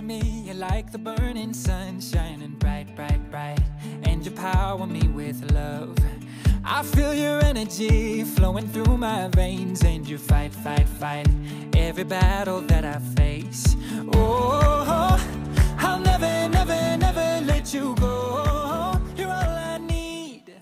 to me. You're like the burning sun, shining bright, bright, bright. And you power me with love. I feel your energy flowing through my veins. And you fight, fight, fight every battle that I face. Oh, I'll never, never, never let you go. You're all I need.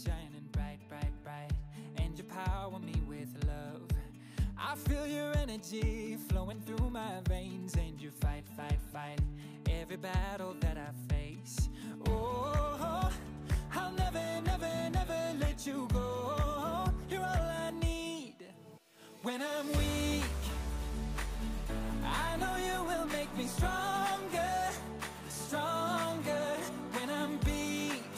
Shining bright, bright, bright. And you power me with love. I feel your energy flowing through my veins. And you fight, fight, fight every battle that I face. Oh, I'll never, never, never let you go. You're all I need. When I'm weak, I know you will make me stronger, stronger. When I'm beat,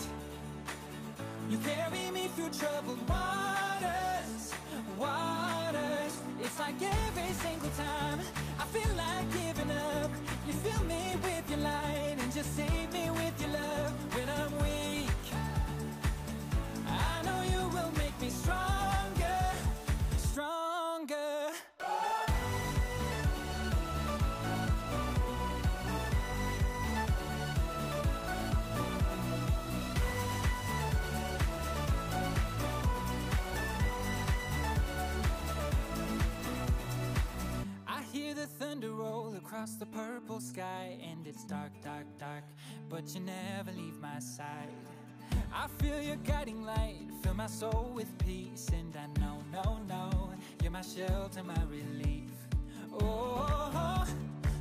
you carry me through troubled waters, waters. It's like every single time I feel like giving up, you fill me with your light and just save me with your love. When I'm weak, I know you will make me stronger, stronger. across the purple sky, and it's dark, dark, dark, but you never leave my side. I feel your guiding light, fill my soul with peace, and I know, no, no, you're my shelter, my relief. Oh,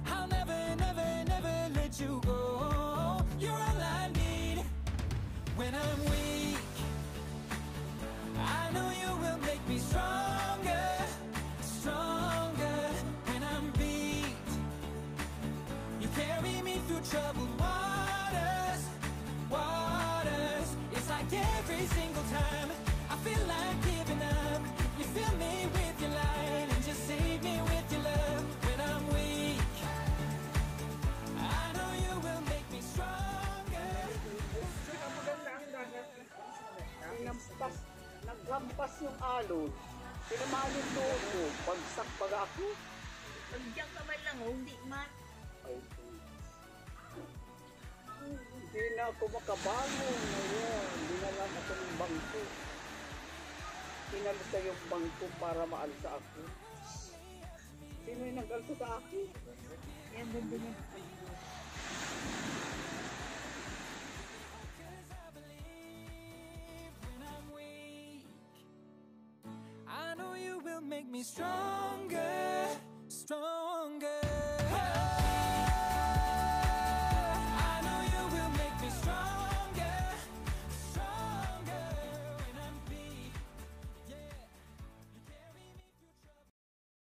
I'll never, never, never let you go. You're all I need when I'm weak. I know you will make me stronger, stronger when I'm beat. You carry me through troubled waters, waters. It's like every single time I feel like giving up, you fill me with your light and just save me with your love when I'm weak. I know you will make me stronger. Naglampas yung alon. Tinamaan yung doon ko. Bagsak pag ako. Pagdiyan ka man lang, hindi man. Ay, hindi na ako makabangon. Ngayon, hindi na lang ako ng bangko. Pinalita yung bangko para maalsa ako. Sino yung nag-alsa sa akin? Yan, ganda niya. I know you will make me stronger, stronger.